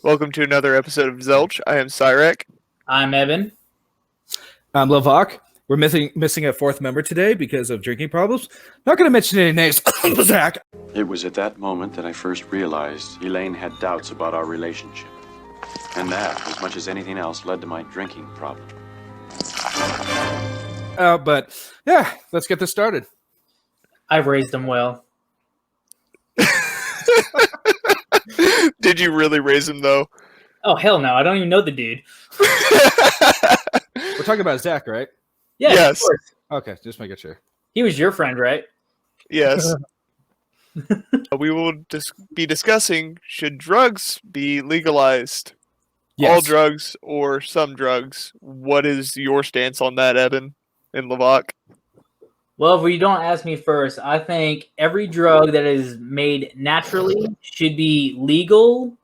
Welcome to another episode of Zelch. I am Cyrek. I'm Ebon. I'm Llevoc. We're missing a fourth member today because of drinking problems. Not going to mention any names. Zach. It was at that moment that I first realized Elaine had doubts about our relationship. And that, as much as anything else, led to my drinking problem. But yeah, let's get this started. I've raised him well. Did you really raise him, though? Oh, hell no. I don't even know the dude. We're talking about Zach, right? Yeah, Yes. of course. Okay, just making sure. He was your friend, right? Yes. We will be discussing, should drugs be legalized? Yes. All drugs or some drugs? What is your stance on that, Ebon and Llevoc? Well, if you don't ask me first, I think every drug that is made naturally should be legal.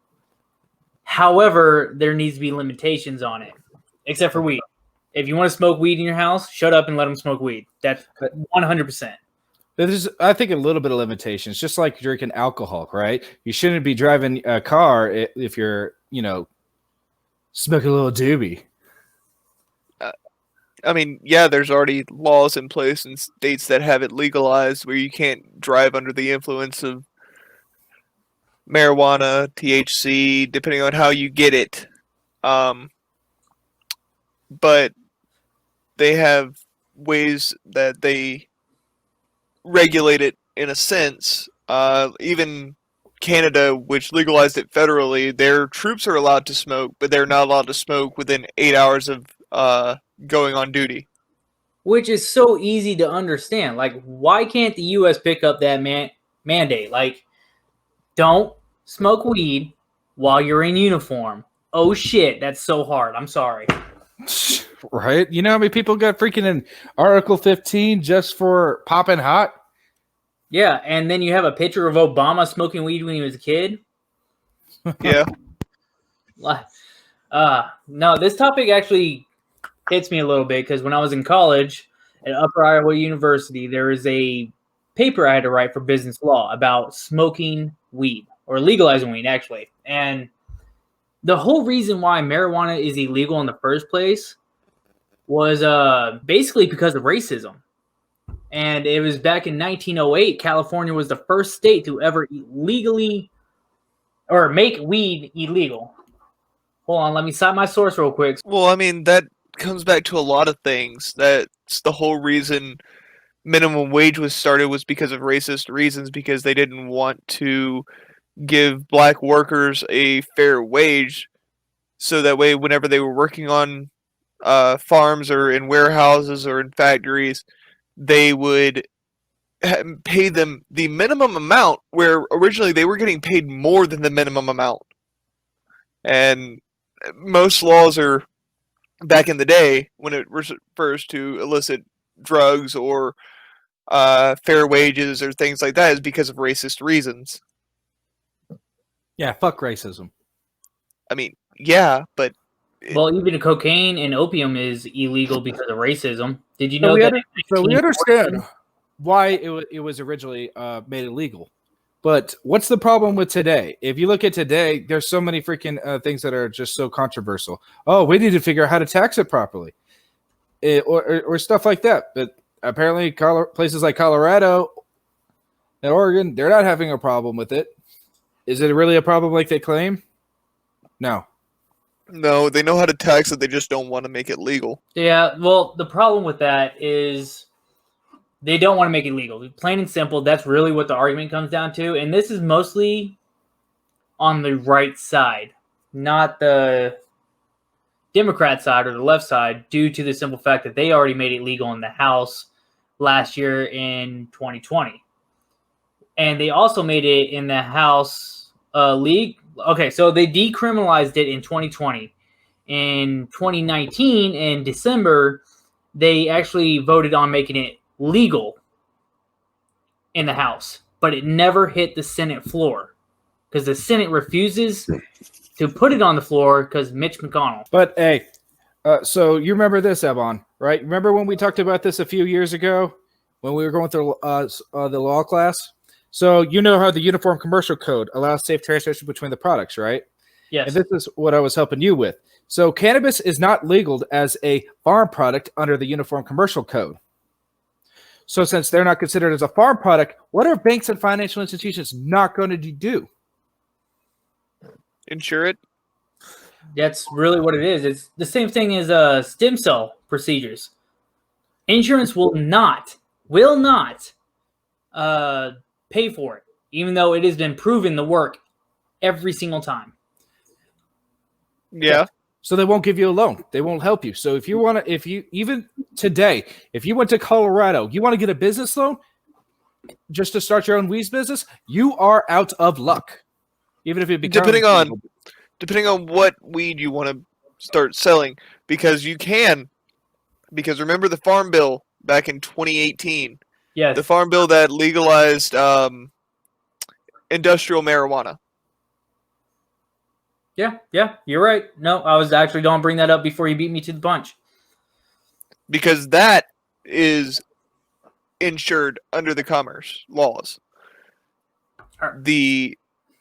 However, there needs to be limitations on it, except for weed. If you want to smoke weed in your house, shut up and let them smoke weed. That's 100%. There's, I think, a little bit of limitations, just like drinking alcohol, right? You shouldn't be driving a car if you're, smoking a little doobie. I mean, yeah, there's already laws in place in states that have it legalized where you can't drive under the influence of marijuana, THC, depending on how you get it. But they have ways that they regulate it in a sense. Even Canada, which legalized it federally, their troops are allowed to smoke, but they're not allowed to smoke within 8 hours of going on duty. Which is so easy to understand. Like, why can't the U.S. pick up that mandate? Like, don't smoke weed while you're in uniform. Oh, shit, that's so hard. I'm sorry. Right? You know how many people got freaking in Article 15 just for popping hot? Yeah, and then you have a picture of Obama smoking weed when he was a kid. Yeah. No, this topic actually hits me a little bit because when I was in college at Upper Iowa University, there is a paper I had to write for business law about smoking weed, or legalizing weed, actually. And the whole reason why marijuana is illegal in the first place was basically because of racism. And it was back in 1908, California was the first state to ever legally or make weed illegal. Hold on, let me cite my source real quick. Well, I mean, that comes back to a lot of things. That's the whole reason minimum wage was started, was because of racist reasons, because they didn't want to give black workers a fair wage, so that way whenever they were working on farms or in warehouses or in factories, they would pay them the minimum amount, where originally they were getting paid more than the minimum amount. And most laws are, back in the day, when it refers to illicit drugs or fair wages or things like that, is because of racist reasons. Yeah, fuck racism. I mean, yeah, but Well, even cocaine and opium is illegal because of racism. Did you So know we, that? so we understand why it was originally made illegal. But what's the problem with today? If you look at today, there's so many freaking things that are just so controversial. Oh, we need to figure out how to tax it properly, or stuff like that. But apparently, places like Colorado and Oregon, they're not having a problem with it. Is it really a problem like they claim? No. no, they know how to tax it, they just don't want to make it legal. Yeah, well, the problem with that is they don't want to make it legal. Plain and simple, that's really what the argument comes down to. And this is mostly on the right side, not the Democrat side or the left side, due to the simple fact that they already made it legal in the House last year in 2020. And they also made it in the House league. Okay, so they decriminalized it in 2020. In 2019, in December, they actually voted on making it legal in the House, but it never hit the Senate floor because the Senate refuses to put it on the floor because Mitch McConnell. But hey, so you remember this, Ebon, right? Remember when we talked about this a few years ago when we were going through the law class? So you know how the Uniform Commercial Code allows safe transportation between the products, right? Yes. And this is what I was helping you with. So cannabis is not legal as a farm product under the Uniform Commercial Code. So since they're not considered as a farm product, what are banks and financial institutions not going to do? Insure it. That's really what it is. It's the same thing as stem cell procedures. Insurance will not pay for it, even though it has been proven to work every single time. Yeah. So they won't give you a loan. They won't help you. So if you even today, if you went to Colorado, you want to get a business loan just to start your own weed business, you are out of luck. Even if it becomes depending on what weed you want to start selling, because remember the Farm Bill back in 2018, Yes. the Farm Bill that legalized industrial marijuana. Yeah, you're right. No, I was actually going to bring that up before you beat me to the punch. Because that is insured under the commerce laws.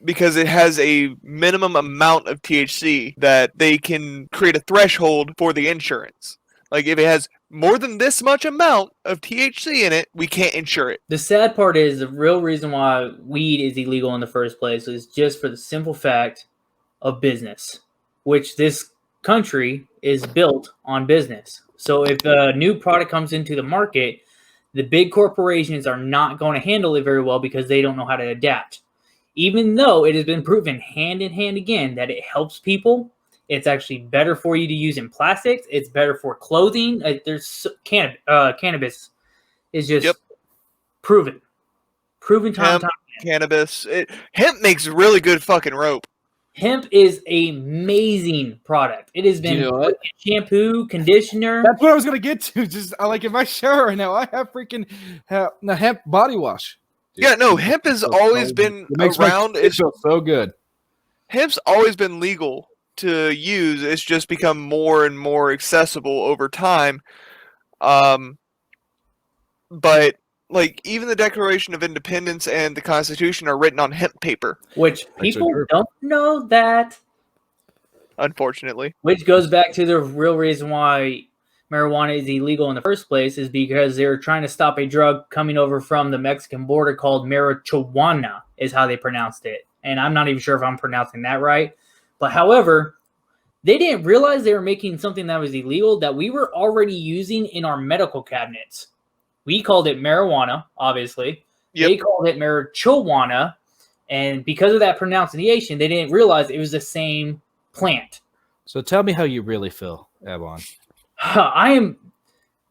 Because it has a minimum amount of THC that they can create a threshold for the insurance. Like if it has more than this much amount of THC in it, we can't insure it. The sad part is the real reason why weed is illegal in the first place is just for the simple fact of business, which this country is built on business. So if a new product comes into the market, the big corporations are not going to handle it very well because they don't know how to adapt. Even though it has been proven hand in hand again that it helps people, it's actually better for you to use in plastics. It's better for clothing. Cannabis is just proven time and time again. Cannabis. Hemp makes really good fucking rope. Hemp is an amazing product. It has been shampoo, conditioner. That's what I was gonna get to. Just like in my shower right now, I have freaking the hemp body wash. Dude, yeah, no, hemp has always been around. It feels so good. Hemp's always been legal to use. It's just become more and more accessible over time. But like even the Declaration of Independence and the Constitution are written on hemp paper. Which people don't know that. Unfortunately. Which goes back to the real reason why marijuana is illegal in the first place is because they're trying to stop a drug coming over from the Mexican border called marijuana is how they pronounced it. And I'm not even sure if I'm pronouncing that right. But however, they didn't realize they were making something that was illegal that we were already using in our medical cabinets. We called it marijuana, obviously. Yep. They called it marijuana. And because of that pronunciation, they didn't realize it was the same plant. So tell me how you really feel, Ebon. The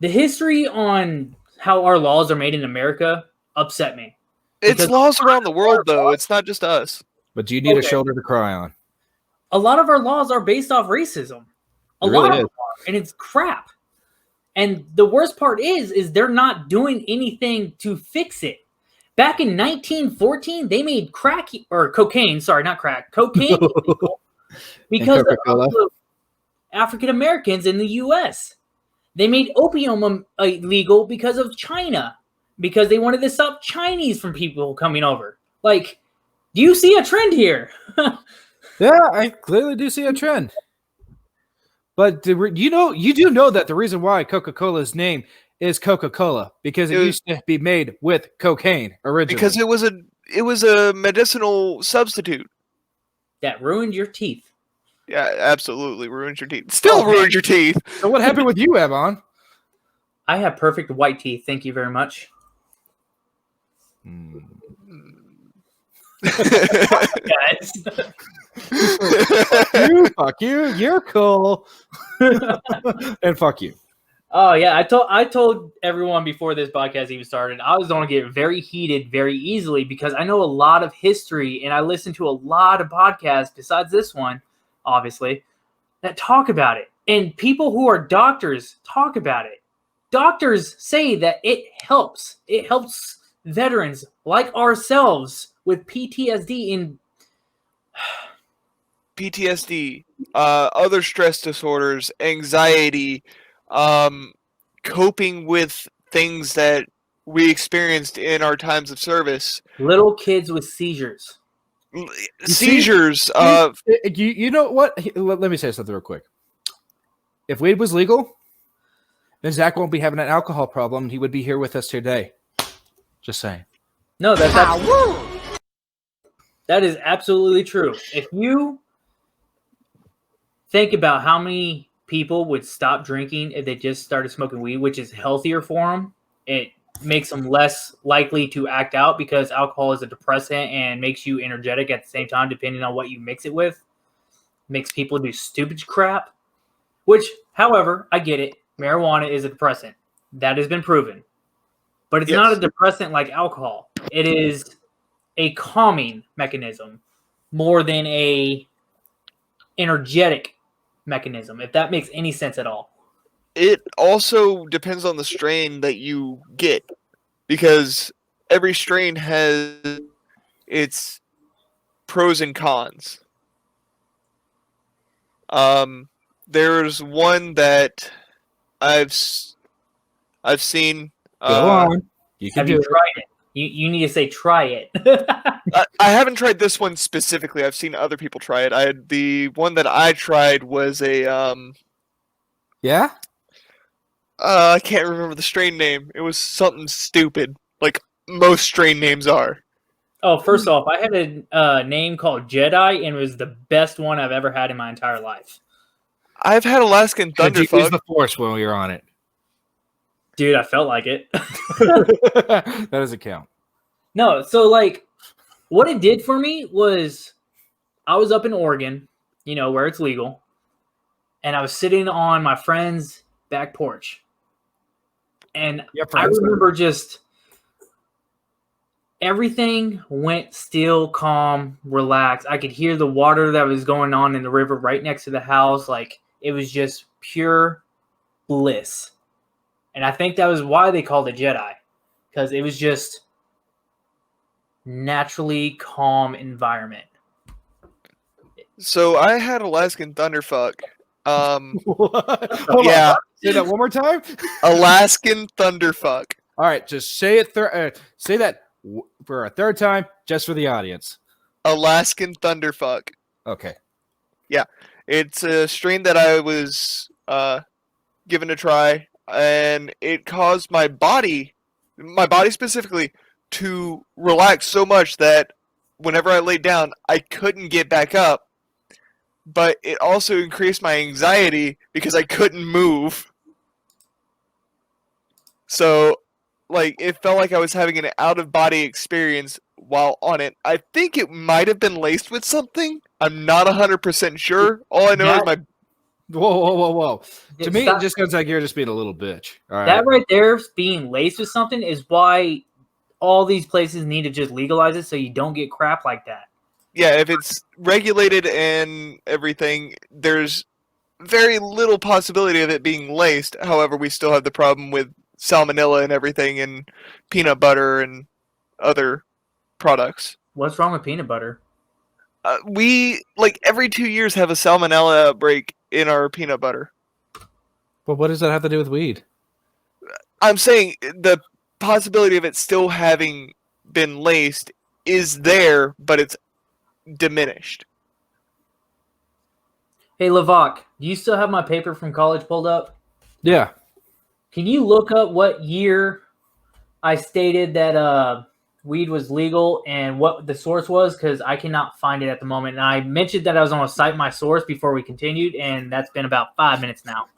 history on how our laws are made in America upset me. It's laws around the world, though. It's not just us. But you need a shoulder to cry on. A lot of our laws are based off racism. A lot of them are, and it's crap. And the worst part is they're not doing anything to fix it. Back in 1914, they made cocaine illegal because of African Americans in the U.S. They made opium illegal because of China, because they wanted to stop Chinese from people coming over. Like, do you see a trend here? Yeah, I clearly do see a trend. But you do know that the reason why Coca-Cola's name is Coca-Cola because it used to be made with cocaine originally. Because it was a medicinal substitute that ruined your teeth. Yeah, absolutely ruins your teeth. Still ruins your teeth. So what happened with you, Ebon? I have perfect white teeth. Thank you very much. Guys. Fuck you. You're cool. And fuck you. Oh yeah, I told everyone before this podcast even started, I was going to get very heated very easily because I know a lot of history and I listen to a lot of podcasts besides this one, obviously, that talk about it. And people who are doctors talk about it. Doctors say that it helps. It helps veterans like ourselves with PTSD other stress disorders, anxiety, coping with things that we experienced in our times of service. Little kids with seizures. Seizures. You know what? Let me say something real quick. If weed was legal, then Zach won't be having an alcohol problem. He would be here with us today. Just saying. No, that is absolutely true. If you think about how many people would stop drinking if they just started smoking weed, which is healthier for them, it makes them less likely to act out because alcohol is a depressant and makes you energetic at the same time, depending on what you mix it with. Makes people do stupid crap, which, however, I get it. Marijuana is a depressant. That has been proven. But it's not a depressant like alcohol. It is a calming mechanism more than a energetic mechanism, if that makes any sense at all. It also depends on the strain that you get, because every strain has its pros and cons. There's one that I've seen. Go on. You can Have you tried it? You need to say try it. I haven't tried this one specifically. I've seen other people try it. The one that I tried was a Yeah? I can't remember the strain name. It was something stupid, like most strain names are. Oh, first off, I had a name called Jedi, and it was the best one I've ever had in my entire life. I've had Alaskan Did you use Thunderfuck. the Force when we were on it? Dude, I felt like it. That doesn't count. No, so like what it did for me was I was up in Oregon, where it's legal, and I was sitting on my friend's back porch. And I remember just everything went still, calm, relaxed. I could hear the water that was going on in the river right next to the house. Like, it was just pure bliss. And I think that was why they called it Jedi, because it was just naturally calm environment. So I had Alaskan Thunderfuck. Hold Yeah. on. Say that one more time. Alaskan Thunderfuck. All right, just say it. Say that for a third time, just for the audience. Alaskan Thunderfuck. Okay. Yeah, it's a strain that I was given a try, and it caused my body specifically, to relax so much that whenever I laid down, I couldn't get back up. But it also increased my anxiety because I couldn't move. So, like, it felt like I was having an out-of-body experience while on it. I think it might have been laced with something. I'm not 100% sure. All I know is my... Whoa. To me, it just sounds like you're just being a little bitch. All right. That right there, being laced with something, is why all these places need to just legalize it so you don't get crap like that. Yeah, if it's regulated and everything, there's very little possibility of it being laced. However, we still have the problem with salmonella and everything, and peanut butter and other products. What's wrong with peanut butter? We, like, every 2 years have a salmonella outbreak in our peanut butter. But what does that have to do with weed? I'm saying the possibility of it still having been laced is there, but it's diminished. Hey, Llevoc, do you still have my paper from college pulled up? Yeah. Can you look up what year I stated that weed was legal and what the source was? Because I cannot find it at the moment. And I mentioned that I was going to cite my source before we continued, and that's been about 5 minutes now.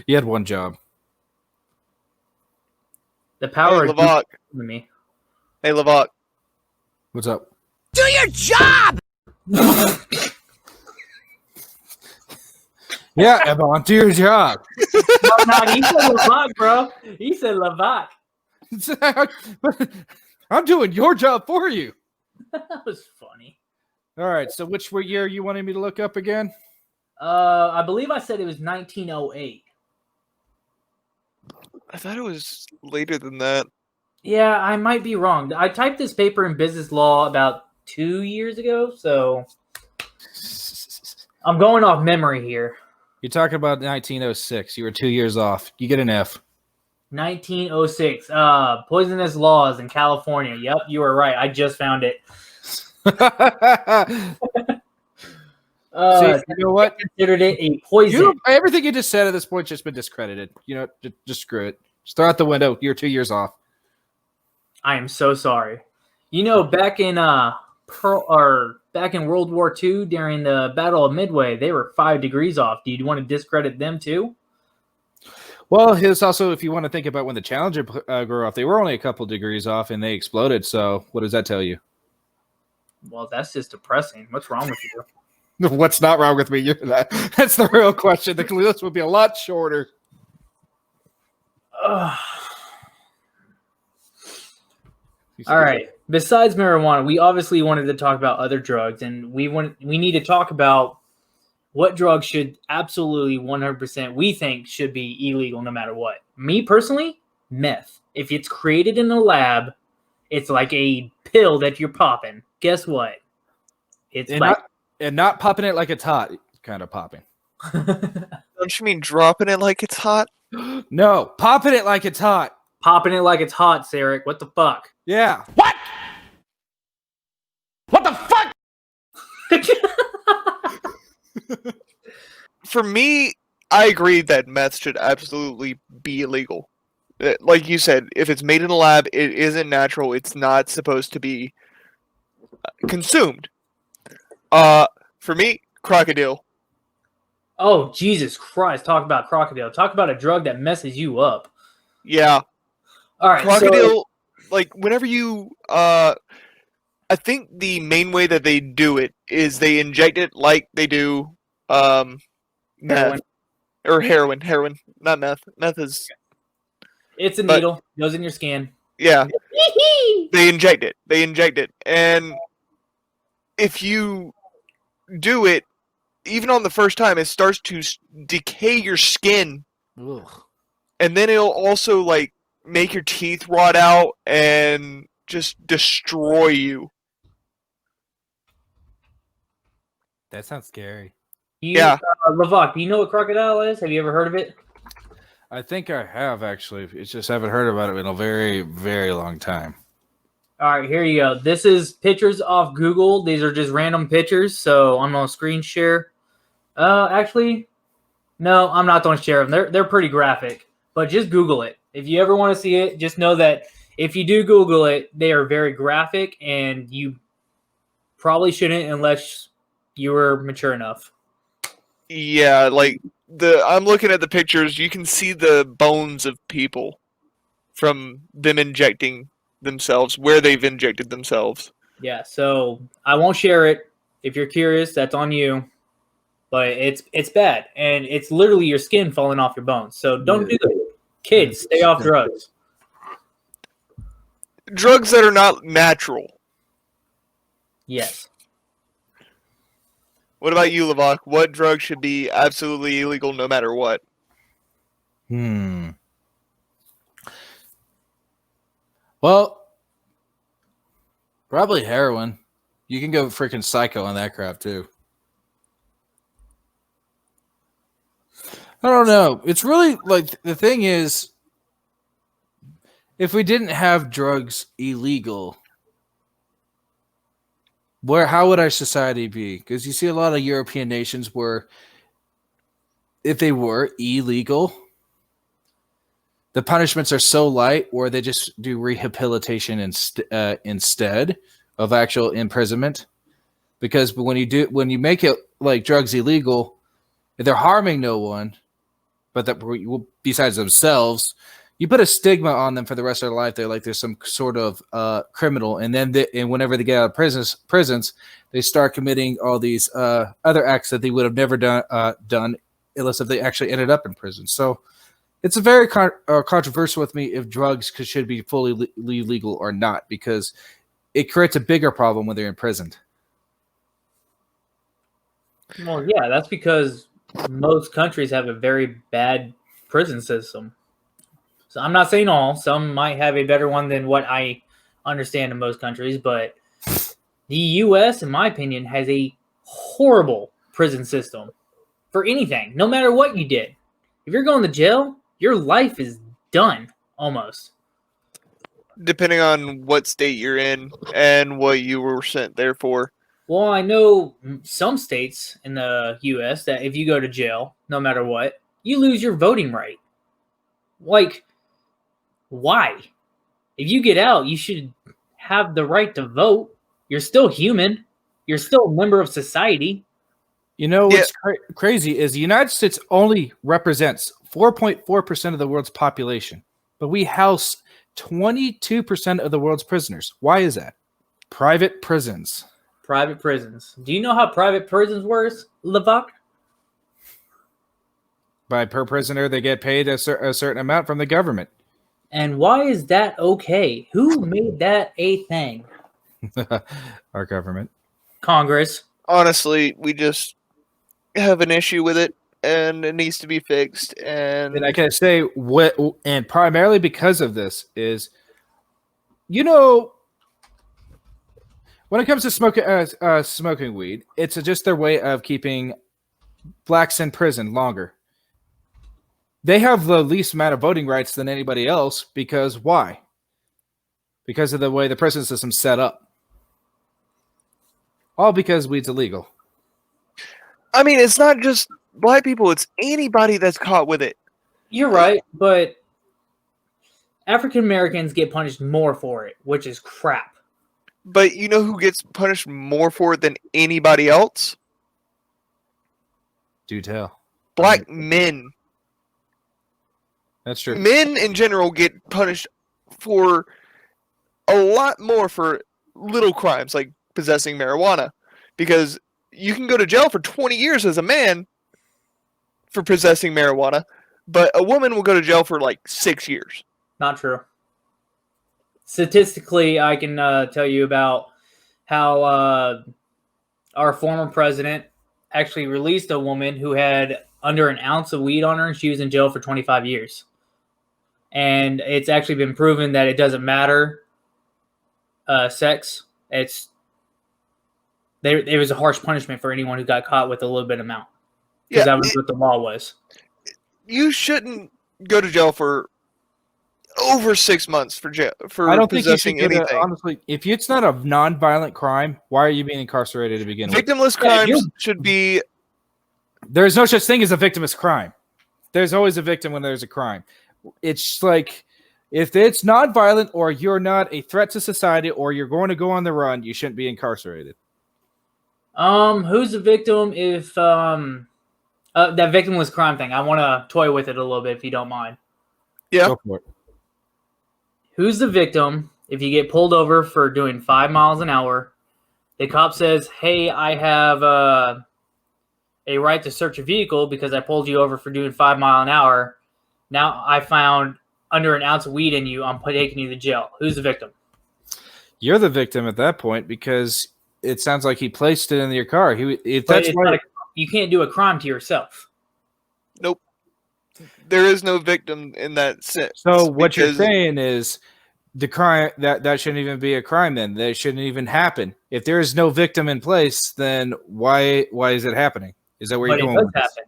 You had one job. The power Hey, of Llevoc. me. Hey, Llevoc. What's up? Do your job! Yeah, Ebon, do your job. No, he said Llevoc, bro. He said Llevoc. I'm doing your job for you. That was funny. All right, so which year you wanted me to look up again? I believe I said it was 1908. I thought it was later than that. Yeah, I might be wrong. I typed this paper in business law about 2 years ago, so I'm going off memory here. You're talking about 1906. You were 2 years off. You get an F. 1906. Poisonous laws in California. Yep, you were right. I just found it. You know what? Considered it a poison. Everything you just said at this point just been discredited. You know, just screw it. Just throw out the window. You're 2 years off. I am so sorry. You know, back in World War II during the Battle of Midway, they were 5 degrees off. Do you want to discredit them too? Well, it's also, if you want to think about when the Challenger grew off, they were only a couple degrees off and they exploded. So what does that tell you? Well, that's just depressing. What's wrong with you? What's not wrong with me? That's the real question. The list would be a lot shorter. All right. Besides marijuana, we obviously wanted to talk about other drugs, and we need to talk about what drugs should absolutely 100% we think should be illegal no matter what. Me personally, meth. If it's created in a lab, it's like a pill that you're popping. Guess what? It's not popping it like it's hot, kind of popping. Don't you mean dropping it like it's hot? No, popping it like it's hot. Popping it like it's hot, Cyrek. What the fuck? Yeah. What? What the fuck? For me, I agree that meth should absolutely be illegal. Like you said, if it's made in a lab, it isn't natural. It's not supposed to be consumed. For me, crocodile. Oh, Jesus Christ. Talk about crocodile. Talk about a drug that messes you up. Yeah. All right. Crocodile, like, whenever you, I think the main way that they do it is they inject it like they do, meth. Heroin. Or heroin, not meth. Meth is... It's a needle. Goes in your skin. Yeah. They inject it. And if you do it, even on the first time, it starts to decay your skin. Ugh. And then it'll also, like, make your teeth rot out and just destroy you. That sounds scary. Yeah. Llevoc, do you know what crocodile is? Have you ever heard of it? I think I have, actually. It's just I haven't heard about it in a very, very long time. All right, here you go. This is pictures off Google. These are just random pictures, so I'm going to screen share. Actually, no, I'm not going to share them. They're pretty graphic, but just Google it. If you ever want to see it, just know that if you do Google it, they are very graphic, and you probably shouldn't unless you were mature enough. Yeah, like, I'm looking at the pictures, you can see the bones of people from them injecting themselves, where they've injected themselves. Yeah, so I won't share it. If you're curious, that's on you. But it's bad, and it's literally your skin falling off your bones. So don't do it. Kids, stay off drugs. Drugs that are not natural. Yes. What about you, Llevoc? What drug should be absolutely illegal no matter what? Well, probably heroin. You can go freaking psycho on that crap, too. I don't know. It's really, like, the thing is, if we didn't have drugs illegal, how would our society be? Because you see a lot of European nations where if they were illegal, the punishments are so light where they just do rehabilitation instead of actual imprisonment. Because when you make it like drugs illegal, they're harming no one, but besides themselves, you put a stigma on them for the rest of their life. They're like there's some sort of criminal, and then whenever they get out of prisons, they start committing all these other acts that they would have never done unless if they actually ended up in prison. So it's a very controversial with me if drugs should be fully legal or not, because it creates a bigger problem when they're imprisoned. Well, yeah, that's because most countries have a very bad prison system. So I'm not saying all. Some might have a better one than what I understand in most countries, but the U.S., in my opinion, has a horrible prison system for anything, no matter what you did. If you're going to jail, your life is done, almost. depending on what state you're in and what you were sent there for. Well, I know some states in the U.S. that if you go to jail, no matter what, you lose your voting right. Like, why? If you get out, you should have the right to vote. You're still human. You're still a member of society. You know what's crazy is the United States only represents 4.4% of the world's population, but we house 22% of the world's prisoners. Why is that? Private prisons. Private prisons. Do you know how private prisons work, Llevoc? By per prisoner, they get paid a certain amount from the government. And why is that okay? Who made that a thing? Our government. Congress. Honestly, we just have an issue with it, and it needs to be fixed. And I can say what, and primarily because of this is, you know, when it comes to smoking weed, it's just their way of keeping blacks in prison longer. They have the least amount of voting rights than anybody else because why? Because of the way the prison system's set up. All because weed's illegal. I mean, it's not just black people, it's anybody that's caught with it. You're right, but African Americans get punished more for it, which is crap. But you know who gets punished more for it than anybody else? Do tell. Black men. That's true. Men in general get punished for a lot more for little crimes like possessing marijuana, because you can go to jail for 20 years as a man for possessing marijuana, but a woman will go to jail for like 6 years. Not true. Statistically, I can tell you about how our former president actually released a woman who had under an ounce of weed on her, and she was in jail for 25 years. And it's actually been proven that it doesn't matter sex. There was a harsh punishment for anyone who got caught with a little bit amount, because that was what the law was. You shouldn't go to jail for over 6 months for I don't think you should possessing anything. honestly, if it's not a non-violent crime, why are you being incarcerated to begin with? Victimless crimes should be. There's no such thing as a victimless crime. There's always a victim when there's a crime. It's like, if it's non-violent or you're not a threat to society or you're going to go on the run, you shouldn't be incarcerated. Who's the victim if that victimless crime thing? I want to toy with it a little bit if you don't mind. Yeah. Go for it. Who's the victim if you get pulled over for doing 5 miles an hour? The cop says, "Hey, I have a right to search a vehicle because I pulled you over for doing 5 miles an hour. Now I found under an ounce of weed in you. I'm taking you to jail." Who's the victim? You're the victim at that point because it sounds like he placed it in your car. You can't do a crime to yourself. Nope. There is no victim in that sense. So what you're saying is the crime that shouldn't even be a crime. Then that shouldn't even happen. If there is no victim in place, then why is it happening? Is that where you're going? It does happen.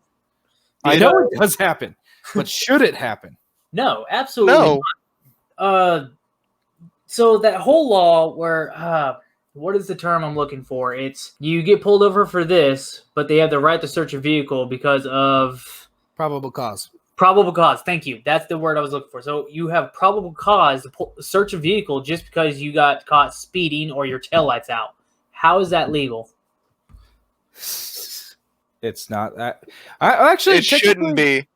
I know it does happen, but should it happen? No, absolutely not. So that whole law where what is the term I'm looking for? It's you get pulled over for this, but they have the right to search a vehicle because of probable cause. Probable cause. Thank you. That's the word I was looking for. So you have probable cause to search a vehicle just because you got caught speeding or your taillight's out. How is that legal? It's not that. I actually it shouldn't be.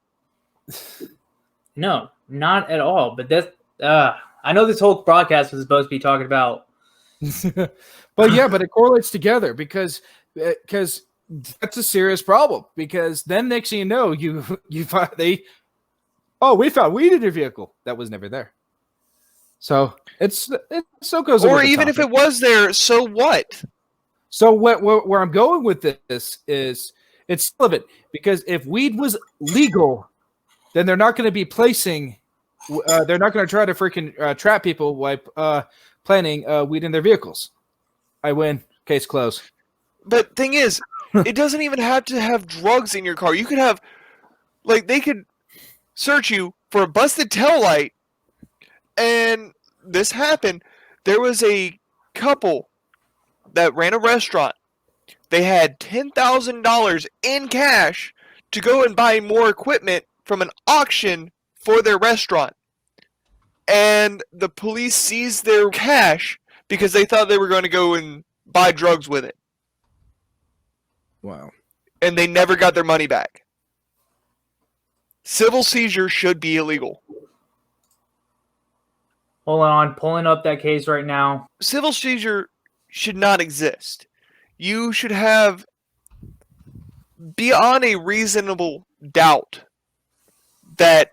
No, not at all. But that's I know this whole broadcast was supposed to be talking about. But it correlates together because that's a serious problem. Because then next thing you know, we found weed in your vehicle that was never there. So it so goes. Or even if it was there, so what? So where I'm going with this is it's relevant because if weed was legal, then they're not going to be placing. They're not going to try to freaking trap people by planting weed in their vehicles. I win. Case closed. But thing is, it doesn't even have to have drugs in your car. You could have, they could search you for a busted taillight, and this happened, there was a couple that ran a restaurant. They had $10,000 in cash to go and buy more equipment from an auction for their restaurant. And the police seized their cash because they thought they were going to go and buy drugs with it. Wow. And they never got their money back. Civil seizure should be illegal. Hold on, pulling up that case right now. Civil seizure should not exist. You should have beyond a reasonable doubt that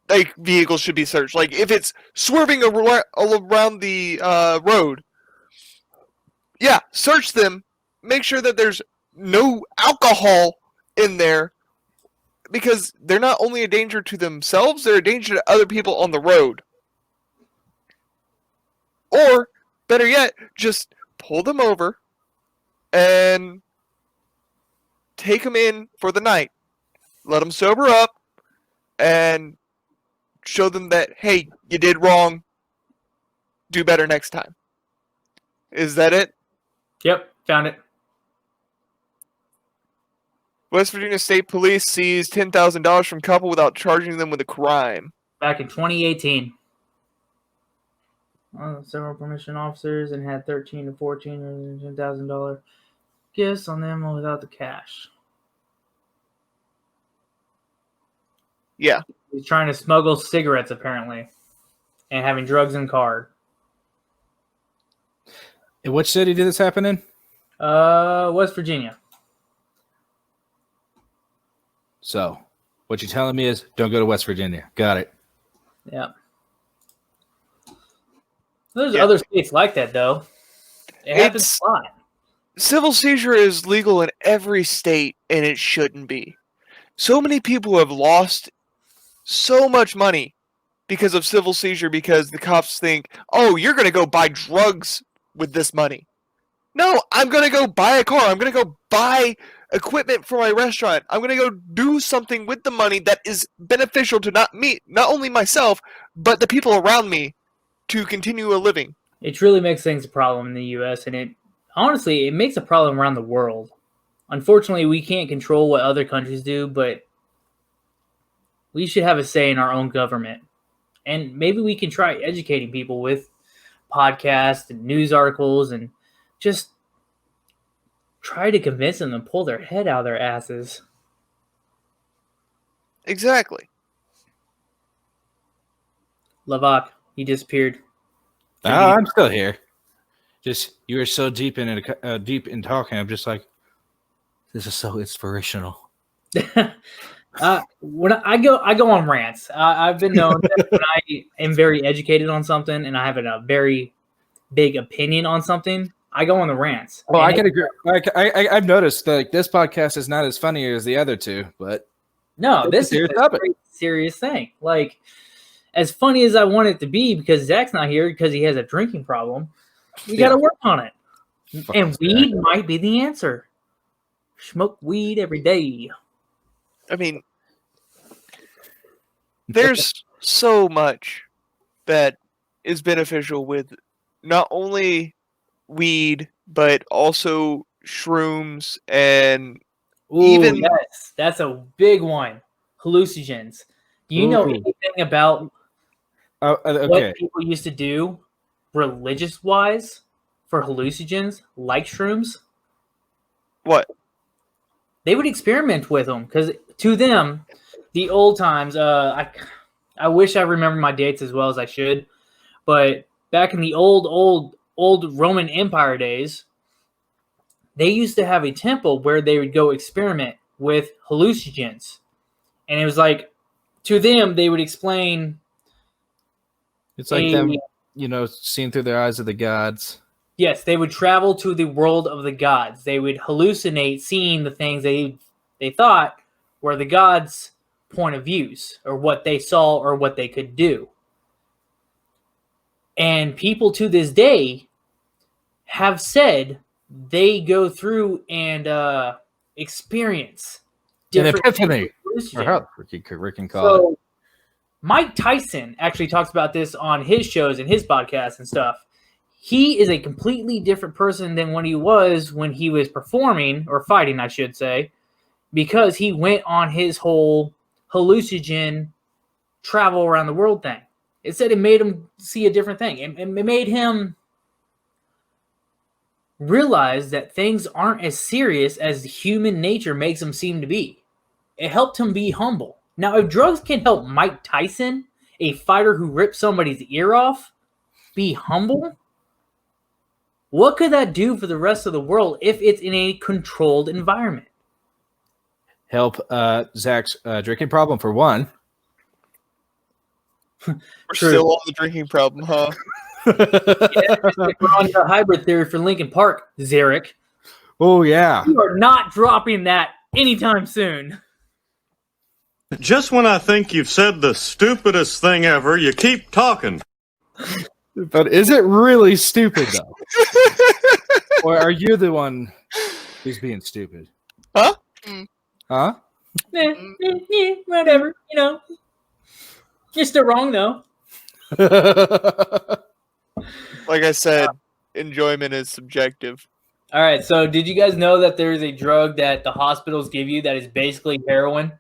like vehicles should be searched. Like if it's swerving around the road, yeah, search them. Make sure that there's no alcohol in there, because they're not only a danger to themselves, they're a danger to other people on the road. Or, better yet, just pull them over and take them in for the night. Let them sober up and show them that, hey, you did wrong. Do better next time. Is that it? Yep, found it. West Virginia State Police seized $10,000 from couple without charging them with a crime. Back in 2018. Several permission officers and had 13 to 14 $10,000 gifts on them without the cash. Yeah. He's trying to smuggle cigarettes, apparently, and having drugs in card. In which city did this happen in? West Virginia. So, what you're telling me is don't go to West Virginia. Got it. Yeah. There's other states like that, though. It happens a lot. Civil seizure is legal in every state, and it shouldn't be. So many people have lost so much money because of civil seizure because the cops think, oh, you're going to go buy drugs with this money. No, I'm going to go buy a car. I'm going to go buy equipment for my restaurant. I'm going to go do something with the money that is beneficial to not only myself, but the people around me to continue a living. It truly makes things a problem in the U.S., and it makes a problem around the world. Unfortunately, we can't control what other countries do, but we should have a say in our own government. And maybe we can try educating people with podcasts and news articles and just try to convince them to pull their head out of their asses. Exactly. Llevoc, he disappeared. I'm still here. Just you were so deep in talking. I'm just like, this is so inspirational. When I go on rants. I've been known that when I am very educated on something and I have a very big opinion on something, I go on the rants. Well, I can agree. I've noticed that this podcast is not as funny as the other two, but no, this is a very serious thing. Like, as funny as I want it to be, because Zach's not here because he has a drinking problem, we got to work on it. And weed might be the answer. Smoke weed every day. I mean, there's so much that is beneficial with not only weed, but also shrooms and even... Yes, that's a big one. Hallucinogens. Do you know anything about what people used to do religious-wise for hallucinogens, like shrooms? What? They would experiment with them because to them, the old times, I wish I remember my dates as well as I should, but back in the old Roman Empire days, they used to have a temple where they would go experiment with hallucinogens. And it was like, to them, they would explain. It's like them, seeing through their eyes of the gods. Yes, they would travel to the world of the gods. They would hallucinate seeing the things they thought were the gods' point of views, or what they saw, or what they could do. And people to this day have said they go through and experience an epiphany, or how Rick can call it. Mike Tyson actually talks about this on his shows and his podcasts and stuff. He is a completely different person than when he was performing, or fighting, I should say, because he went on his whole hallucinogen travel around the world thing. It said it made him see a different thing. It made him realize that things aren't as serious as human nature makes them seem to be. It helped him be humble. Now, if drugs can help Mike Tyson, a fighter who ripped somebody's ear off, be humble, what could that do for the rest of the world if it's in a controlled environment? Help Zach's drinking problem, for one. We're still on the drinking problem, huh? We're on the hybrid theory for Linkin Park, Cyrek. Oh, yeah. You are not dropping that anytime soon. Just when I think you've said the stupidest thing ever, you keep talking. But is it really stupid, though? Or are you the one who's being stupid? Huh? Huh? Whatever, you know. You're still wrong, though. Like I said, enjoyment is subjective. All right, so did you guys know that there's a drug that the hospitals give you that is basically heroin?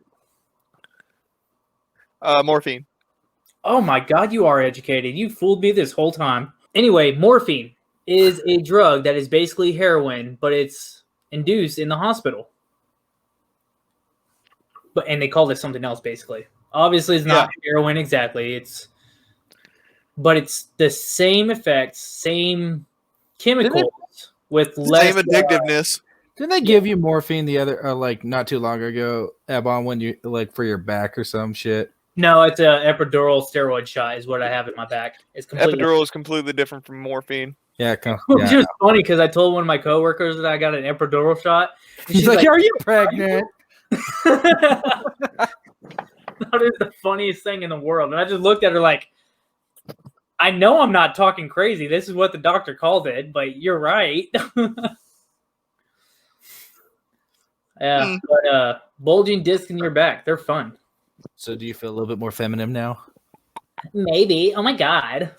Morphine. Oh my God, you are educated. You fooled me this whole time. Anyway, morphine is a drug that is basically heroin, but it's induced in the hospital. And they call it something else, basically. Obviously, it's not heroin exactly. But it's the same effects, same chemicals with less Same addictiveness. Didn't they give you morphine the other, not too long ago, Ebon, when you, for your back or some shit? No, it's a epidural steroid shot is what I have in my back. It's completely Epidural is completely different from morphine. Yeah, Which is funny because I told one of my coworkers that I got an epidural shot. She's like, "Are you pregnant?" That is the funniest thing in the world. And I just looked at her like, I know I'm not talking crazy. This is what the doctor called it, but you're right. Yeah, but bulging disc in your back, they're fun. So do you feel a little bit more feminine now? Maybe. Oh my God.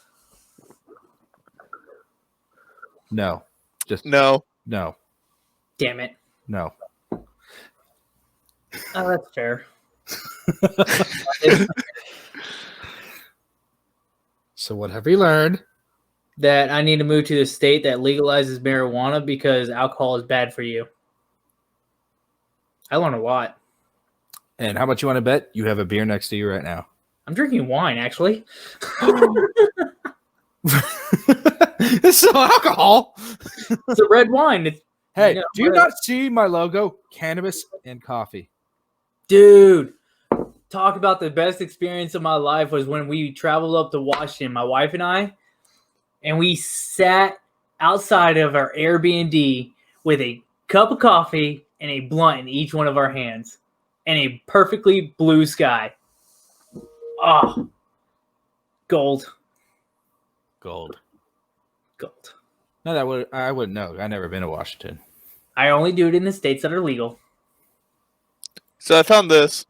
No. Just No. no. Damn it. No. Oh, that's fair. So what have we learned? That I need to move to the state that legalizes marijuana because alcohol is bad for you. I learned a lot. And how much you want to bet? You have a beer next to you right now. I'm drinking wine, actually. It's no alcohol. It's a red wine. Hey, do you not see my logo? Cannabis and coffee. Dude, talk about the best experience of my life was when we traveled up to Washington, my wife and we sat outside of our Airbnb with a cup of coffee and a blunt in each one of our hands and a perfectly blue sky. Oh, gold. Gold. No, I wouldn't know. I've never been to Washington. I only do it in the states that are legal. So I found this.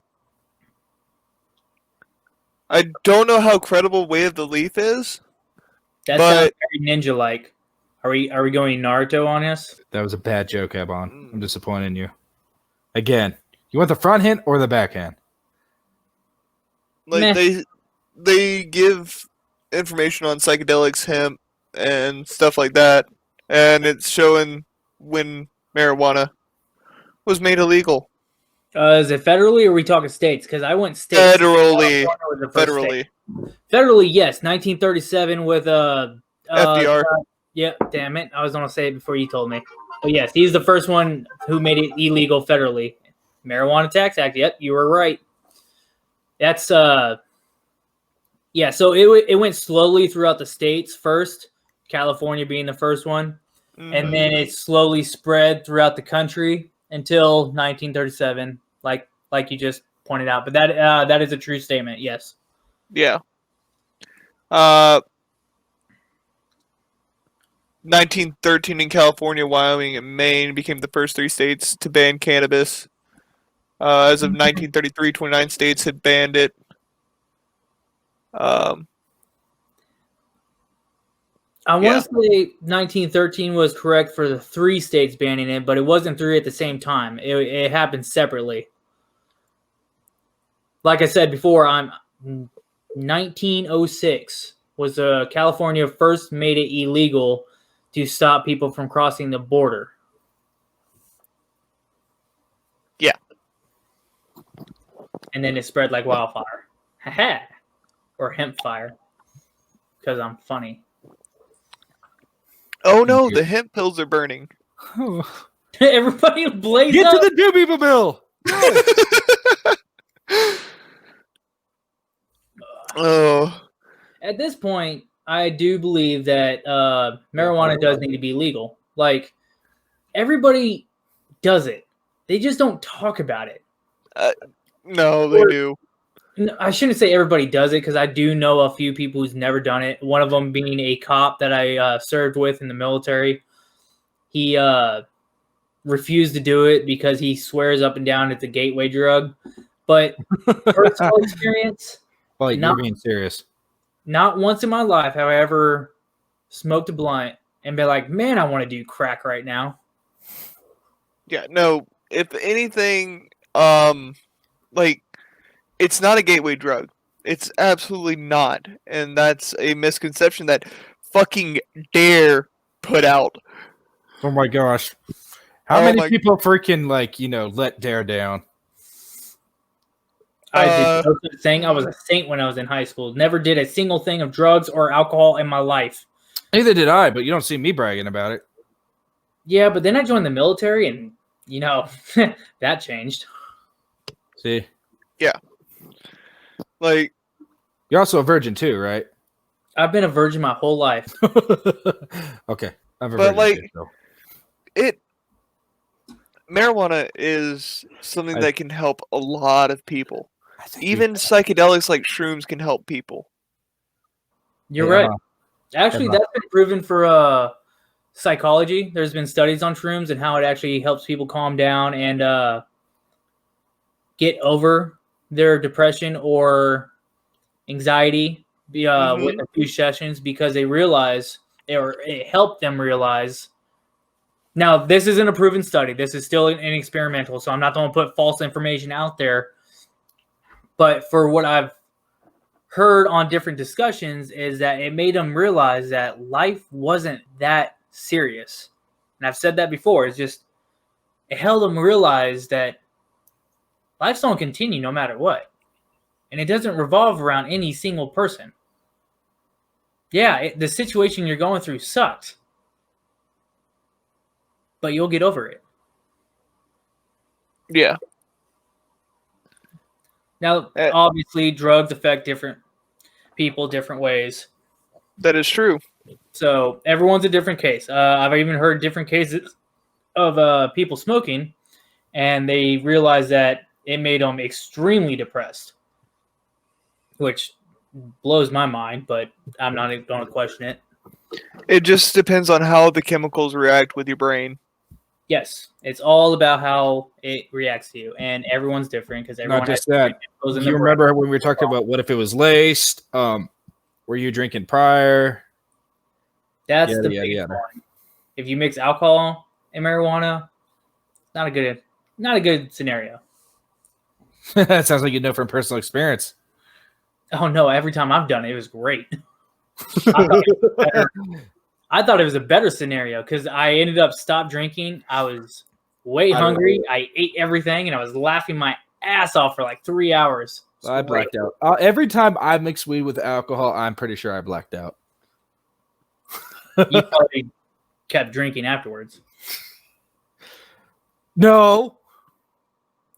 I don't know how credible Way of the Leaf is. That sounds very ninja-like. Are we going Naruto on us? That was a bad joke, Ebon. I'm disappointed in you. Again, you want the front hand or the back hand? Like they give information on psychedelics, hemp, and stuff like that, and it's showing when marijuana was made illegal. Is it federally or are we talking states? Because I went states. Federally. Federally, yes. 1937 with FDR. Yeah, damn it. I was going to say it before you told me. But yes, he's the first one who made it illegal federally. Marijuana Tax Act. Yep, you were right. That's yeah, so it went slowly throughout the states first, California being the first one, and then it slowly spread throughout the country until 1937, like you just pointed out. But that is a true statement. Yes. Yeah. 1913 in California, Wyoming, and Maine became the first 3 states to ban cannabis. As of 1933, 29 states had banned it. Um, I Yeah. want to say 1913 was correct for the 3 states banning it, but it wasn't 3 at the same time. It happened separately. Like I said before, 1906 was California first made it illegal to stop people from crossing the border. Yeah. And then it spread like wildfire. Ha or hemp fire. Because I'm funny. oh no, the hemp pills are burning. Everybody blaze Get up. to the Doobie Bill. Oh, At this point, I do believe that marijuana does need to be legal. Like, everybody does it. They just don't talk about it. no, they do. No, I shouldn't say everybody does it because I do know a few people who's never done it. One of them being a cop that I served with in the military. He refused to do it because he swears up and down it's a gateway drug. But personal experience, Like, No. you're being serious. not once in my life have I ever smoked a blunt and been like, man, I want to do crack right now. Yeah, no. If anything, like, it's not a gateway drug. It's absolutely not, and that's a misconception that fucking Dare put out. Oh my gosh. How Oh many my- people freaking, let Dare down? I did no such thing. I was a saint when I was in high school. Never did a single thing of drugs or alcohol in my life. Neither did I, but you don't see me bragging about it. Yeah, but then I joined the military and, that changed. See? Like, You're also a virgin too, right? I've been a virgin my whole life. Okay. I'm a But, virgin too, so. marijuana is something I- that can help a lot of people. Even psychedelics like shrooms can help people. You're Yeah. right. Actually, Yeah. that's been proven for psychology. There's been studies on shrooms and how it actually helps people calm down and get over their depression or anxiety with a few sessions because they realize, or it helped them realize. Now, this isn't a proven study. This is still an experimental, so I'm not going to put false information out there. But for what I've heard on different discussions is that it made them realize that life wasn't that serious. And I've said that before. It's just, it helped them realize that life's going to continue no matter what. And it doesn't revolve around any single person. Yeah, the situation you're going through sucks. But you'll get over it. Yeah. Now, obviously, drugs affect different people different ways. That is true. So everyone's a different case. I've even heard different cases of people smoking, and they realized that it made them extremely depressed, which blows my mind, but I'm not going to question it. It just depends on how the chemicals react with your brain. Yes, it's all about how it reacts to you, and everyone's different because everyone Not just has that. goes in You their remember when we were talking about what if it was laced? Were you drinking prior? That's Yada, the yada, biggest yada. one. If you mix alcohol and marijuana, not a good scenario. That sounds like you know from personal experience. Oh no! Every time I've done it, it was great. I thought it was a better scenario because I ended up stopped drinking. I was way hungry. I ate everything, and I was laughing my ass off for like 3 hours. I blacked out. Every time I mix weed with alcohol, I'm pretty sure I blacked out. You probably kept drinking afterwards. No.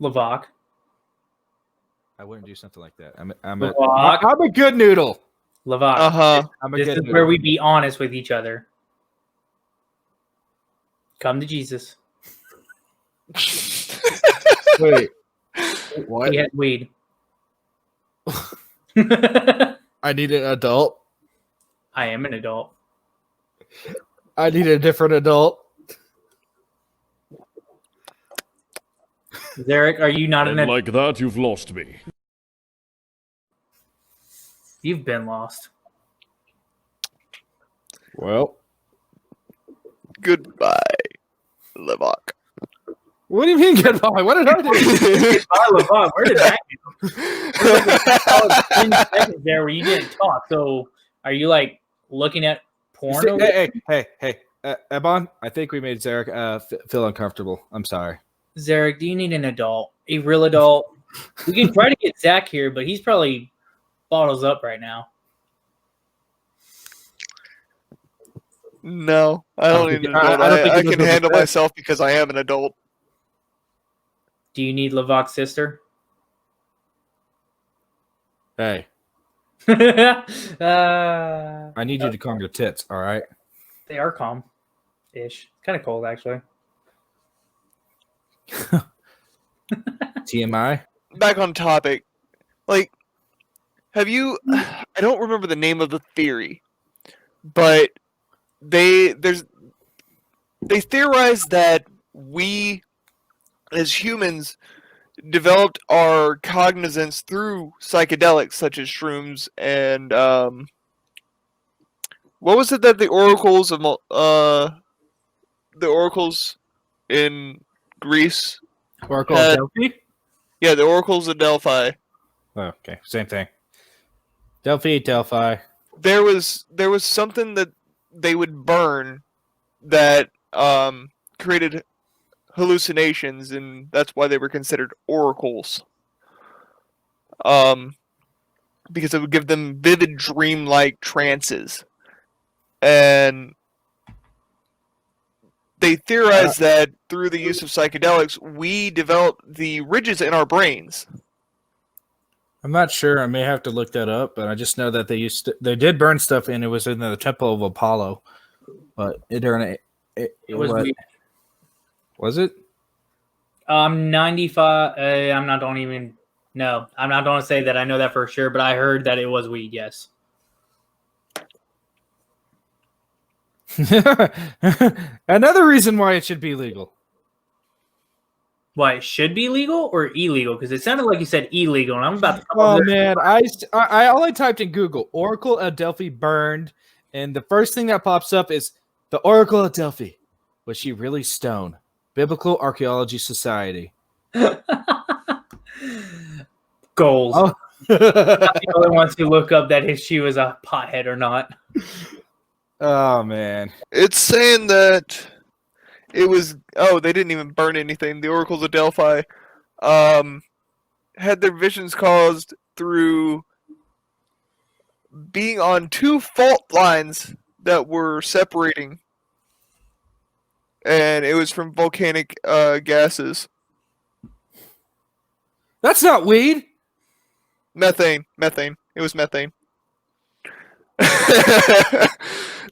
Llevoc. I wouldn't do something like that. I'm Llevoc. a good noodle. Llevoc. Uh-huh. I'm a This good is noodle. where we be honest with each other. Come to Jesus. Wait. What? He had weed. I need an adult. I am an adult. I need a different adult. Zarek, are you not an And adult? like that, you've lost me. You've been lost. Well, Goodbye, Llevoc. what do you mean goodbye? What did I do? Goodbye, LeVon. Where did that go? There was a solid 10 seconds there where you didn't talk. So are you like looking at porn? over there? Hey, Ebon, I think we made Cyrek feel uncomfortable. I'm sorry. Cyrek, do you need an adult? A real adult? We can try to get Zach here, but he's probably bottles up right now. No, I don't need an adult. I don't think I he knows can what to handle say. myself because I am an adult. Do you need Levoc's sister? Hey, uh, I need you to calm your tits, all right? they are calm-ish. Kind of cold, actually. TMI? Back on topic. Like, have you? I don't remember the name of the theory, but they theorized that we as humans developed our cognizance through psychedelics such as shrooms and what was it that the oracles in Greece? Oracle of Delphi? Yeah, the oracles of Delphi. Oh, okay, same thing. Delphi. There was something that they would burn that created hallucinations, and that's why they were considered oracles. Because it would give them vivid dream-like trances, and they theorized that through the use of psychedelics, we develop the ridges in our brains. I'm not sure. I may have to look that up, but I just know that they did burn stuff, and it was in the Temple of Apollo. But it was weird. Was it? 95. I'm not going to say that I know that for sure, but I heard that it was weed. Yes. Another reason why it should be legal. Why it should be legal or illegal? Because it sounded like you said illegal, and I'm about to come Oh over there. man, I only typed in Google Oracle of Delphi burned, and the first thing that pops up is the Oracle of Delphi. Was she really stoned? Biblical Archaeology Society. Goals. Oh. Not the only ones who look up that if she was a pothead or not. Oh man. It's saying that it was. Oh, they didn't even burn anything. The oracles of Delphi had their visions caused through being on two fault lines that were separating, and it was from volcanic gases. That's not weed. Methane. It was methane.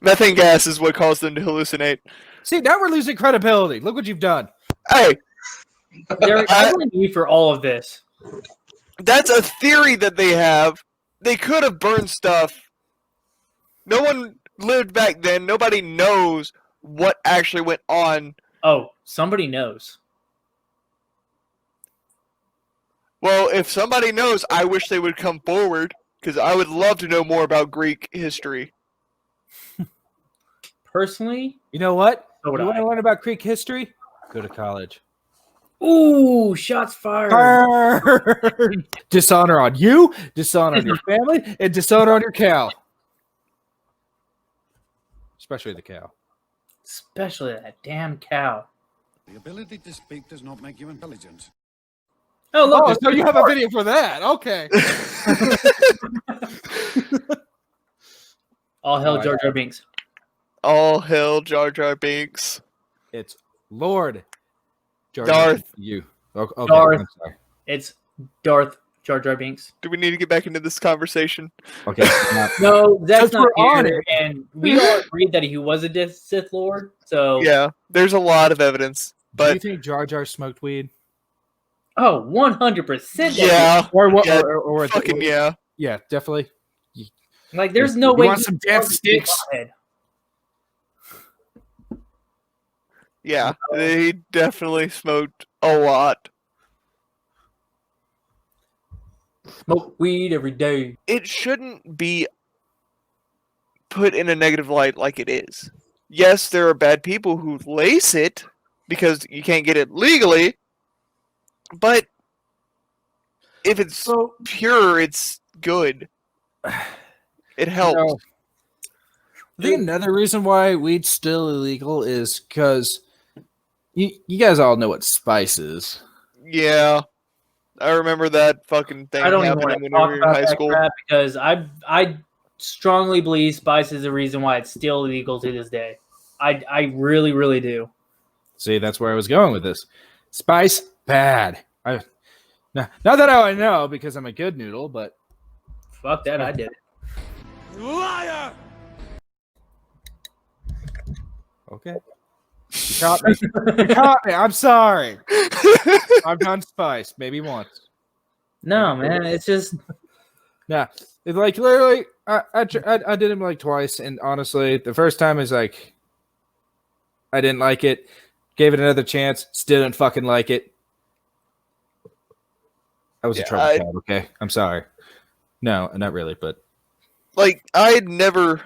Methane gas is what caused them to hallucinate. See, now we're losing credibility. Look what you've done. Hey, I blame you for all of this. that's a theory that they have. They could have burned stuff. No one lived back then. Nobody knows what actually went on. Oh, somebody knows. Well, if somebody knows, I wish they would come forward, because I would love to know more about Greek history. Personally, You know what? So would You want I. to learn about Greek history? Go to college. ooh, shots fired. Burn! Dishonor on you, dishonor on your family, and dishonor on your cow. Especially the cow. Especially that damn cow. The ability to speak does not make you intelligent. Oh, look. Oh, there's so you have a more. video for that. Okay. All hell, Alright. Jar Jar Binks. All hail Jar Jar Binks. It's Lord Jar Darth. You. Okay, Darth. I'm sorry. It's Darth Jar Jar Binks. Do we need to get back into this conversation? Okay. now- No, that's Since not we're on here, and we all agreed that he was a Sith Lord. So, Yeah, there's a lot of evidence. do you But think Jar Jar smoked weed? oh, 100%. yeah, Or what? Yeah, or fucking yeah. Yeah, definitely. Like, there's no You way. want he some was dance a sticks? pothead. Yeah, he definitely smoked a lot. Smoke weed every day. It shouldn't be put in a negative light like it is. Yes, there are bad people who lace it because you can't get it legally, but if it's So pure, it's good. It helps. know, I think another reason why weed's still illegal is because you guys all know what spice is. Yeah, I remember that fucking thing I don't even want happening to when we talk were in about high that school. crap because I strongly believe spice is the reason why it's still illegal to this day. I really, really do. See, that's where I was going with this. Spice, bad. Not that I know because I'm a good noodle, but Fuck that, I did it. okay. You caught me. You caught me. I'm sorry. I've done spice maybe once. No, man, it's just Yeah, it's like literally, I did him like twice, and honestly, the first time is like, I didn't like it. Gave it another chance, still didn't fucking like it. I was a trouble child. Okay, I'm sorry. No, not really, but Like, I had never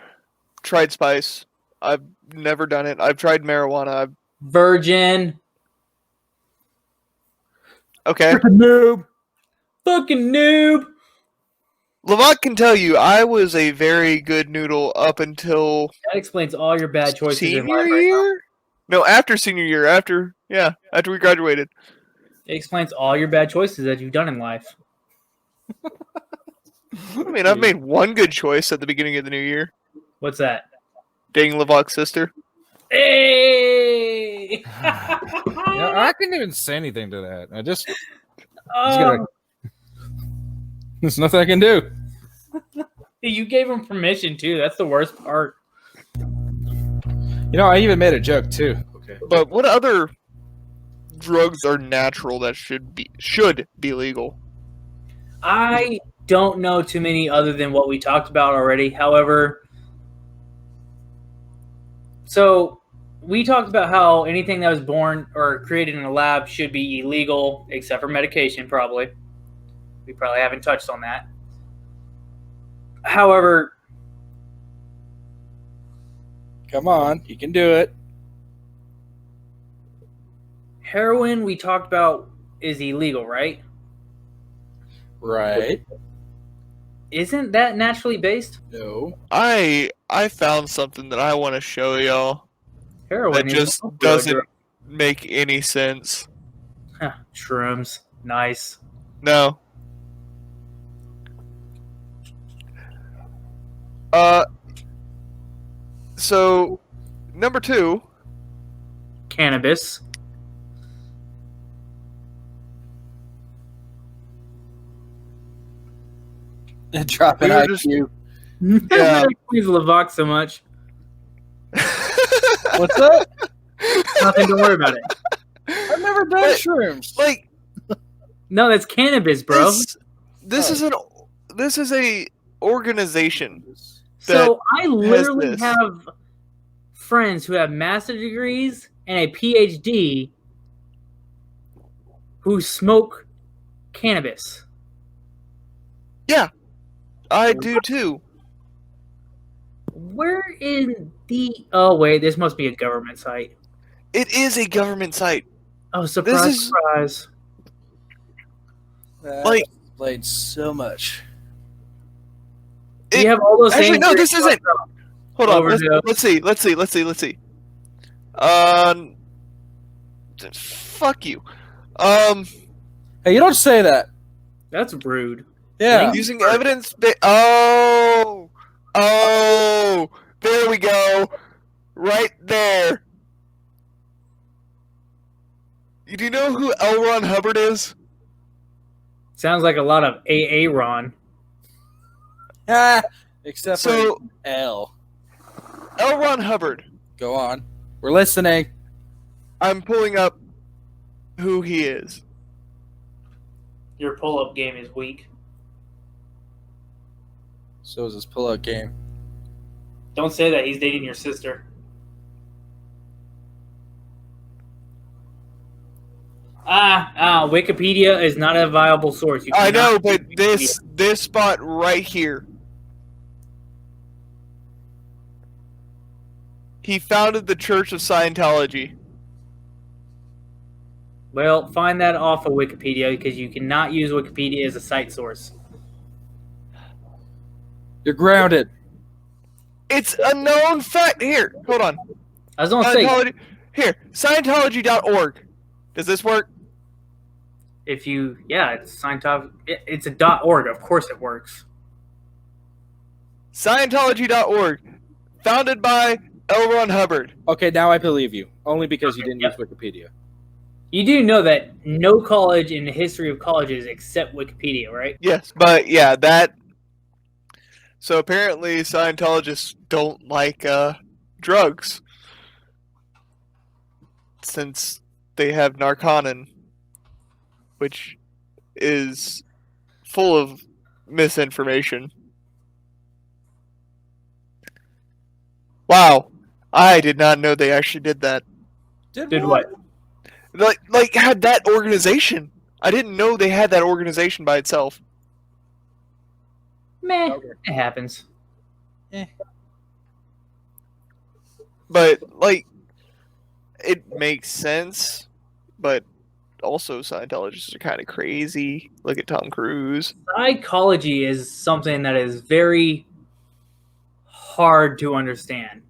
tried spice. I've never done it. I've tried marijuana. virgin. Okay. noob. Fucking noob. Llevoc can tell you, I was a very good noodle up until That explains all your bad choices in senior life right now. year? No, after senior year. After we graduated. It explains all your bad choices that you've done in life. I mean, I've made one good choice at the beginning of the new year. What's that? Dating Levoc's sister. Hey! I couldn't even say anything to that. I just Oh, there's nothing I can do. you gave him permission too. That's the worst part. You know, I even made a joke too. Okay. But what other drugs are natural that should be legal? I don't know too many other than what we talked about already. However, so we talked about how anything that was born or created in a lab should be illegal, except for medication, probably. We probably haven't touched on that. However, Come on, you can do it. heroin we talked about is illegal, right? Right. Isn't that naturally based? No. I found something that I want to show y'all Heroin that is just also doesn't a make any sense. drug. Shrooms. Nice. No. So, number 2, Cannabis. Drop We an were just- IQ. Yeah. That explains Llevoc so much. What's that? Nothing. Don't worry about it. I've never done But- shrooms. like No, that's cannabis, bro. this is a organization. So I literally this. have friends who have master's degrees and a PhD who smoke cannabis. I do too. Where in the... Oh, wait. This must be a government site. It is a government site. Oh, surprise, is- surprise. Like- played so much. You have all those Actually, things... no, where this you isn't. talk about Hold on. overdose. Let's see. Fuck you. Hey, you don't say that. That's rude. Yeah. Using evidence. There we go. Right there. Do you know who L. Ron Hubbard is? Sounds like a lot of AA Ron. Except So, for L. L. Ron Hubbard. Go on. We're listening. I'm pulling up who he is. Your pull-up game is weak. So is this pull-out game. Don't say that. He's dating your sister. Wikipedia is not a viable source. You I cannot know, but use Wikipedia. this spot right here. He founded the Church of Scientology. Well, find that off of Wikipedia because you cannot use Wikipedia as a site source. You're grounded. It's a known fact. Here, hold on. I was gonna say, Scientology. Here, Scientology.org. Does this work? it's Scientology. It's a .org. Of course, it works. Scientology.org. Founded by L. Ron Hubbard. Okay, now I believe you. Only because you didn't use Wikipedia. You do know that no college in the history of colleges accept Wikipedia, right? Yes, but yeah, that. So apparently, Scientologists don't like drugs, since they have Narconon, which is full of misinformation. Wow, I did not know they actually did that. Did what? Like had that organization. I didn't know they had that organization by itself. Meh, Okay. it happens. But like, it makes sense. But also, Scientologists are kind of crazy. Look at Tom Cruise. Psychology is something that is very hard to understand.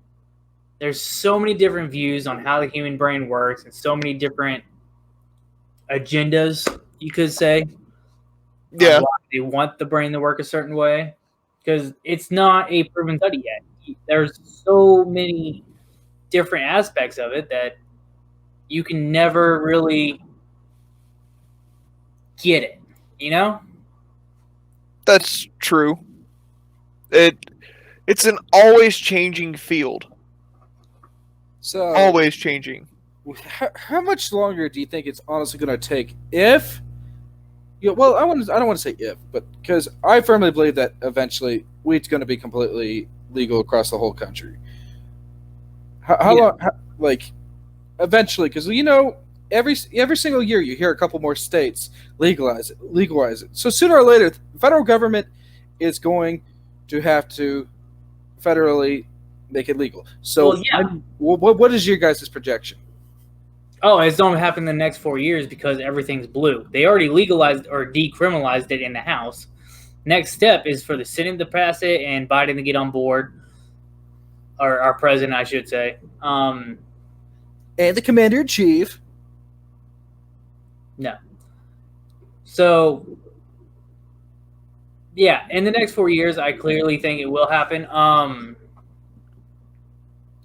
There's so many different views on how the human brain works and so many different agendas, you could say. Yeah. Why they want the brain to work a certain way. Because it's not a proven study yet. There's so many different aspects of it that you can never really get it, you know? That's true. It's an always changing field. So, Always changing. how much longer do you think it's honestly going to take if? Well, I don't want to say if, but because I firmly believe that eventually weed's going to be completely legal across the whole country. How long? Like, eventually, because every single year you hear a couple more states legalize it. So sooner or later, the federal government is going to have to federally make it legal. So, Well, yeah. what is your guys' projection? Oh, it's going to happen in the next 4 years because everything's blue. They already legalized or decriminalized it in the House. Next step is for the Senate to pass it and Biden to get on board, or our president, I should say. And the commander in chief. No. So, yeah, in the next 4 years, I clearly think it will happen.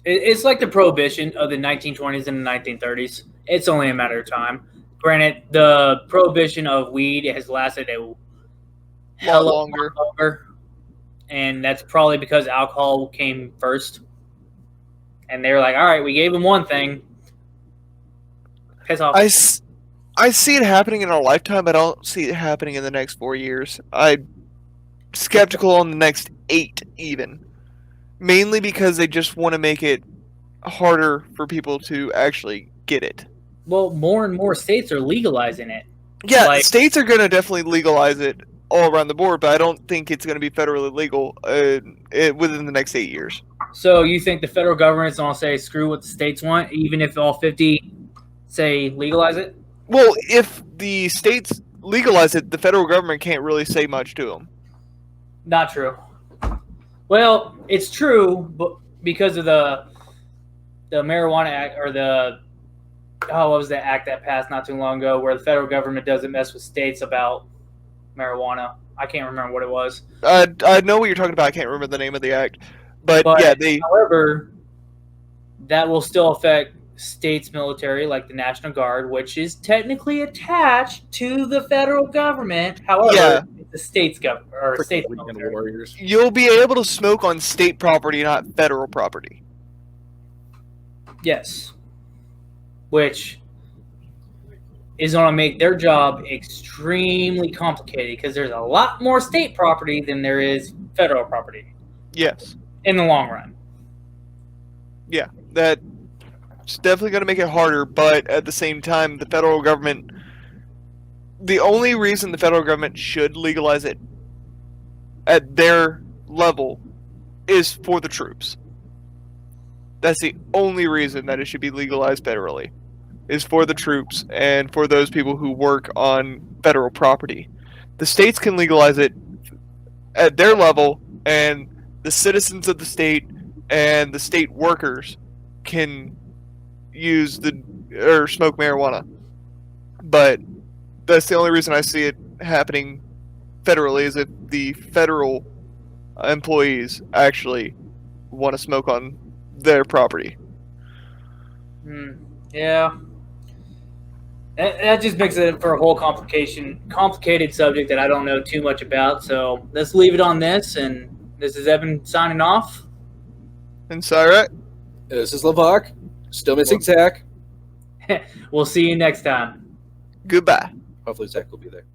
It's like the prohibition of the 1920s and the 1930s. It's only a matter of time. Granted, the prohibition of weed has lasted a hell of a lot longer, and that's probably because alcohol came first. And they were like, all right, we gave them one thing. Piss off. I see it happening in our lifetime, but I don't see it happening in the next 4 years. I'm skeptical on the next 8 even. Mainly because they just want to make it harder for people to actually get it. Well, more and more states are legalizing it. Yeah, Like- states are going to definitely legalize it all around the board, but I don't think it's going to be federally legal within the next 8 years. So you think the federal government's going to say, screw what the states want, even if all 50 say legalize it? Well, if the states legalize it, the federal government can't really say much to them. Not true. Well, it's true, but because of the Marijuana Act, or what was the act that passed not too long ago, where the federal government doesn't mess with states about marijuana. I can't remember what it was. I know what you're talking about. I can't remember the name of the act, but yeah, However, that will still affect states' military, like the National Guard, which is technically attached to the federal government. However, it's the state's government or state's military. Warriors. you'll be able to smoke on state property, not federal property. Yes. Which is going to make their job extremely complicated because there's a lot more state property than there is federal property Yes. in the long run. Yeah, that's definitely going to make it harder, but at the same time, the federal government the only reason the federal government should legalize it at their level is for the troops. That's the only reason that it should be legalized federally, is for the troops and for those people who work on federal property. The states can legalize it at their level, and the citizens of the state and the state workers can use or smoke marijuana. But that's the only reason I see it happening federally, is if the federal employees actually want to smoke on their property. Yeah. That just makes it for a whole complicated subject that I don't know too much about. So let's leave it on this. And this is Ebon signing off. And Cyrek? This is Llevoc. Still missing Zach. We'll see you next time. Goodbye. Hopefully Zach will be there.